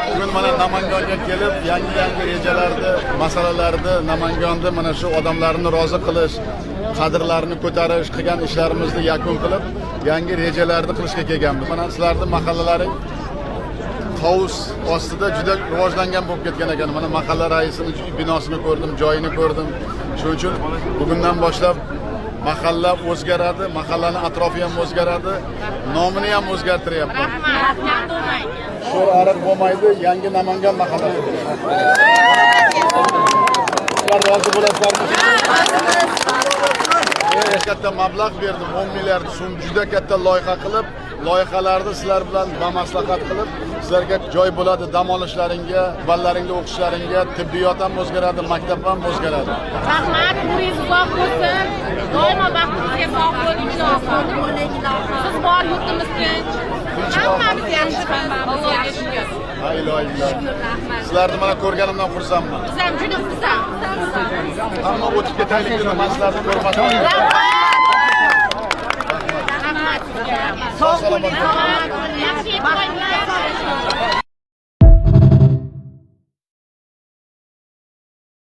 Bugun mana Namangonga kelib, yangi rejalarni, masalalarni Namangonni mana shu odamlarni rozi qilish, qadrlarini ko'tarish, qilgan ishlarimizni yakun qilib, yangi rejalarni qilishga kelganmiz. Mana sizlarning mahallalaring hovuz ostida juda rivojlangan bo'lib ketgan ekan. Mana mahalla raisining binosini ko'rdim, joyini ko'rdim. Shuning uchun bugundan boshlab mahalla o'zgaradi, mahallaning atrofi ham o'zgaradi, nomini ham o'zgartiryapman. Shu ariq bo'lmaydi, yangi Namangan mahallasi. Sizlar rozi bo'lasizlarmi? Katta mablag' berdim, 10 milliard so'm juda katta loyiha qilib, loyihalarni sizlar bilan maslahat qilib, sizlarga joy bo'ladi, dam olishlaringga, bolalaringga o'qishlaringga, tibbiyot ham o'zgaradi, maktab ham o'zgaradi. Rahmat, umringiz uzoq bo'lsin. Doimo baxtimizga sog' bo'ling, siz bor, yurtimiz tinch. Hammamiz yaxshi, Allohga shukr. Sizlarni mana ko'rganimdan xursandman. Biz ham juda xursand. Hamma o'tib ketaylik dedim, men sizlarni ko'rmadim. Rahmat. Sog' bo'ling. Yaxshi yetib